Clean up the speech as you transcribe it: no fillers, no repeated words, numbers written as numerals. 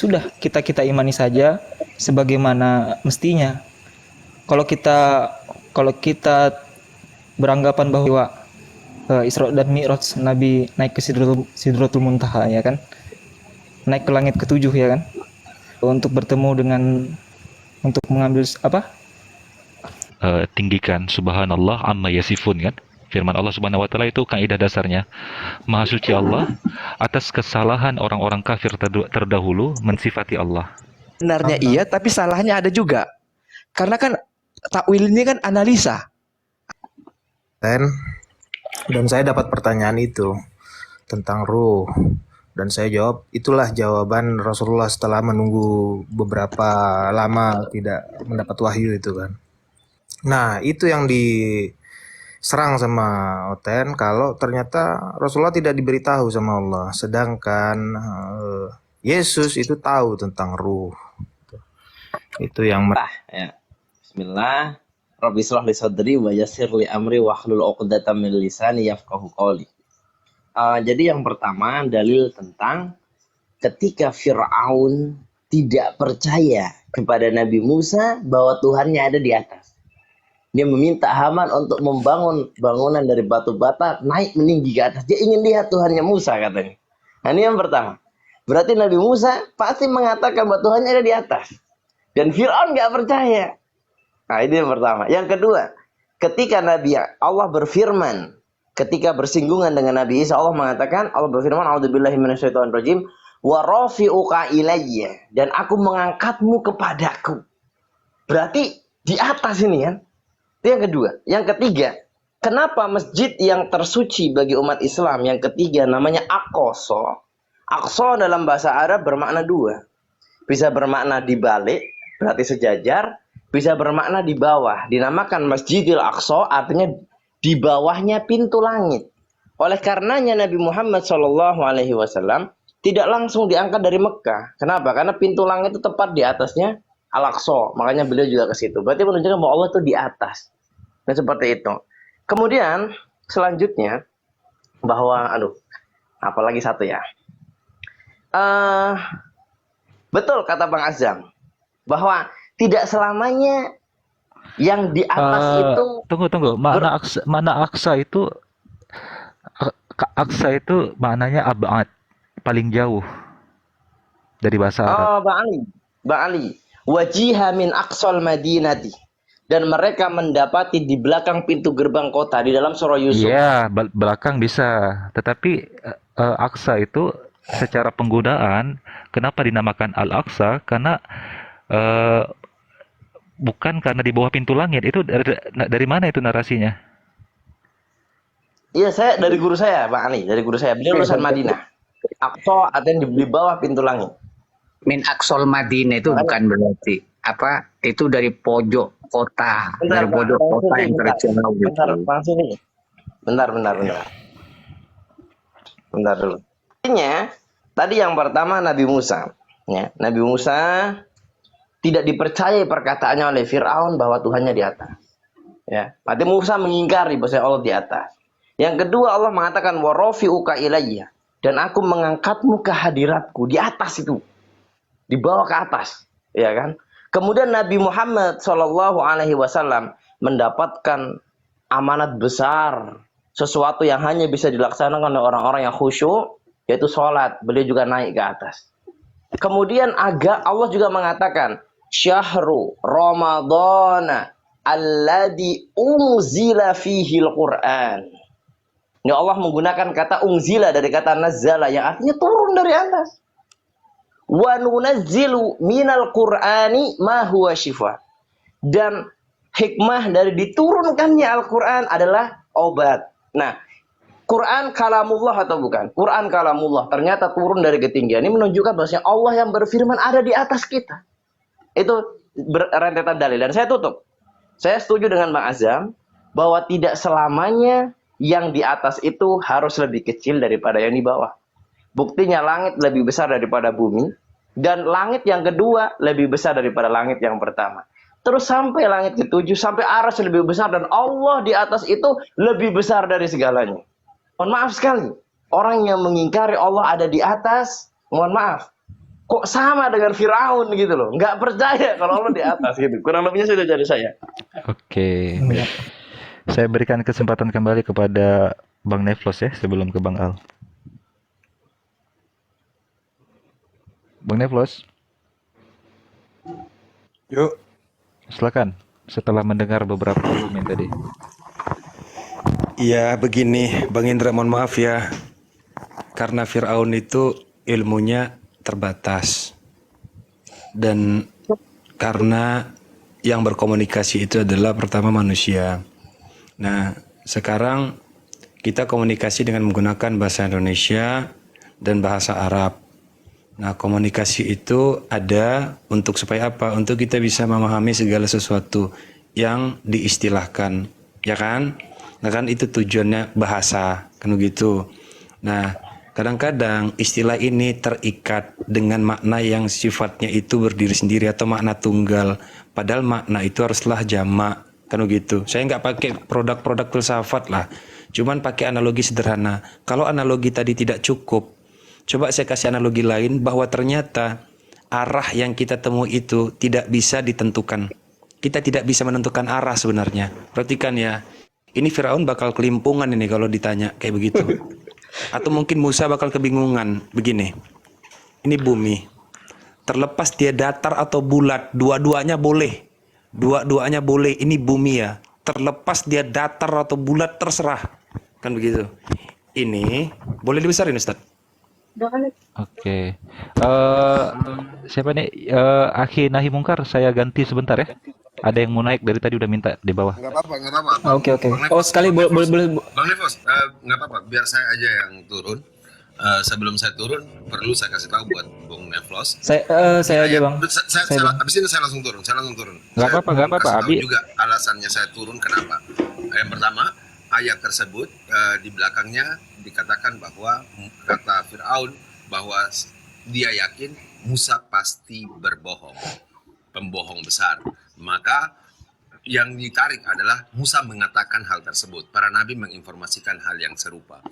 sudah kita imani saja sebagaimana mestinya. Kalau kita kalau kita beranggapan bahwa Isra dan Mi'raj Nabi naik ke Sidratul Muntaha ya kan, naik ke langit ketujuh ya kan, untuk bertemu dengan untuk mengambil apa? Tinggikan subhanallah amma yasifun kan. Firman Allah Subhanahu wa taala itu kaidah dasarnya. Maha suci Allah atas kesalahan orang-orang kafir terdahulu mensifati Allah. Benarnya iya, tapi salahnya ada juga. Karena kan takwil ini kan analisa. Dan saya dapat pertanyaan itu tentang ruh. Dan saya jawab, itulah jawaban Rasulullah setelah menunggu beberapa lama tidak mendapat wahyu itu kan. Nah, itu yang diserang sama Oten kalau ternyata Rasulullah tidak diberitahu sama Allah. Sedangkan Yesus itu tahu tentang ruh. Itu yang Ya. Bismillah. Rabbi shrah li sadri wa yassir li amri wahlul 'uqdatam min lisani yafqahu qawli. Jadi yang pertama dalil tentang ketika Fir'aun tidak percaya kepada Nabi Musa bahwa Tuhannya ada di atas. Dia meminta Haman untuk membangun bangunan dari batu bata naik meninggi ke atas. Dia ingin lihat Tuhannya Musa katanya. Nah, ini yang pertama. Berarti Nabi Musa pasti mengatakan bahwa Tuhannya ada di atas. Dan Fir'aun nggak percaya. Nah, ini yang pertama. Yang kedua, ketika Nabi Allah berfirman, ketika bersinggungan dengan Nabi Isa, Allah mengatakan, Allah berfirman, "A'udzubillahi minasyaitonirrajim, wa rafi'uka ilayya," dan aku mengangkatmu kepadaku. Berarti di atas ini kan. Itu yang kedua. Yang ketiga, kenapa masjid yang tersuci bagi umat Islam yang ketiga namanya Aqsa? Aqsa dalam bahasa Arab bermakna dua. Bisa bermakna di balik, berarti sejajar, bisa bermakna di bawah. Dinamakan Masjidil Aqsa, artinya di bawahnya pintu langit. Oleh karenanya Nabi Muhammad SAW tidak langsung diangkat dari Mekah. Kenapa? Karena pintu langit itu tepat di atasnya Al-Aqsa. Makanya beliau juga ke situ. Berarti menunjukkan bahwa Allah itu di atas. Dan seperti itu. Kemudian selanjutnya bahwa apalagi satu ya. Betul kata Bang Azam bahwa tidak selamanya yang di atas itu. Tunggu. Mana aksa itu aksa itu maknanya abad, paling jauh dari bahasa Arab. Bang Ali. Wajiha min aqsal madinati. Dan mereka mendapati di belakang pintu gerbang kota di dalam surah Yusuf. Iya, belakang bisa. Tetapi aksa itu secara penggunaan, kenapa dinamakan Al-Aqsa? Karena bukan karena di bawah pintu langit. Itu dari mana itu narasinya? Iya, saya dari guru saya, Bang Ali. Dari guru saya. Beliau lulusan Madinah. Aqsa artinya di bawah pintu langit. Min Aqsal Madinah itu bukan berarti apa? Itu dari pojok kota, dari pojok kota yang tradisional gitu. Bentar dulu. Artinya, tadi yang pertama Nabi Musa. Ya, Nabi Musa tidak dipercayai perkataannya oleh Fir'aun bahwa Tuhannya di atas. Ya, berarti Musa mengingkari bahwa Allah di atas. Yang kedua Allah mengatakan wa rafi'uka ilayya, dan aku mengangkatmu ke hadiratku di atas itu. Dibawa ke atas, ya kan? Kemudian Nabi Muhammad SAW mendapatkan amanat besar, sesuatu yang hanya bisa dilaksanakan oleh orang-orang yang khusyuk, yaitu sholat. Beliau juga naik ke atas. Kemudian Allah juga mengatakan, syahru Ramadana alladhi unzila fihil Qur'an. Ini Allah menggunakan kata unzila dari kata nazzala yang artinya turun dari atas. Wa nunazzilu minal Qur'ani ma huwa syifa. Dan hikmah dari diturunkannya Al-Qur'an adalah obat. Nah, Quran kalamullah atau bukan? Quran kalamullah ternyata turun dari ketinggian. Ini menunjukkan bahwasanya Allah yang berfirman ada di atas kita. Itu rentetan dalil. Dan saya tutup. Saya setuju dengan Bang Azam bahwa tidak selamanya yang di atas itu harus lebih kecil daripada yang di bawah. Buktinya langit lebih besar daripada bumi. Dan langit yang kedua lebih besar daripada langit yang pertama. Terus sampai langit ketujuh, sampai arsy lebih besar. Dan Allah di atas itu lebih besar dari segalanya. Mohon maaf sekali. Orang yang mengingkari Allah ada di atas, mohon maaf. kok sama dengan Firaun gitu loh. Nggak percaya kalau Allah di atas gitu. Kurang lebihnya sudah jadi saya. Oke, baik. Saya berikan kesempatan kembali kepada Bang Neflos ya sebelum ke Bang Al. Bang Neflos, Yuk, silakan. Setelah mendengar beberapa argumen tadi. ya begini, Bang Indra, mohon maaf ya. Karena Fir'aun itu ilmunya terbatas. Dan karena yang berkomunikasi itu adalah pertama manusia. Nah, sekarang kita komunikasi dengan menggunakan bahasa Indonesia dan bahasa Arab. Nah, komunikasi itu ada untuk supaya apa? Untuk kita bisa memahami segala sesuatu yang diistilahkan, ya kan? Nah, kan itu tujuannya bahasa, kan begitu. Nah, kadang-kadang istilah ini terikat dengan makna yang sifatnya itu berdiri sendiri atau makna tunggal. Padahal makna itu haruslah jamak, kan begitu. Saya nggak pakai produk-produk filsafat lah, cuman pakai analogi sederhana. Kalau analogi tadi tidak cukup, coba saya kasih analogi lain bahwa ternyata arah yang kita temui itu tidak bisa ditentukan. Kita tidak bisa menentukan arah sebenarnya. Perhatikan ya, ini Firaun bakal kelimpungan ini kalau ditanya kayak begitu. Atau mungkin Musa bakal kebingungan begini. Ini bumi. Terlepas dia datar atau bulat, dua-duanya boleh. Dua-duanya boleh, ini bumi ya. Terlepas dia datar atau bulat terserah. Kan begitu. Ini boleh dibesarin Ustaz? Oke. Siapa nih? Akhi Nahi Mungkar, saya ganti sebentar ya. Ada yang mau naik dari tadi udah minta di bawah. Nggak apa-apa, nggak apa-apa. Oke. Oh, sekali boleh Bang Levos, nggak apa-apa. Biar saya aja yang turun. Sebelum saya turun, perlu saya kasih tahu buat Bang Levos. saya aja, Bang. Habis ini saya langsung turun. Nggak apa-apa, nggak apa-apa, Kasih tahu Abi. juga alasannya saya turun kenapa. Yang pertama, ayat tersebut di belakangnya dikatakan bahwa kata Fir'aun bahwa dia yakin Musa pasti berbohong, pembohong besar. Maka yang ditarik adalah Musa mengatakan hal tersebut. Para nabi menginformasikan hal yang serupa.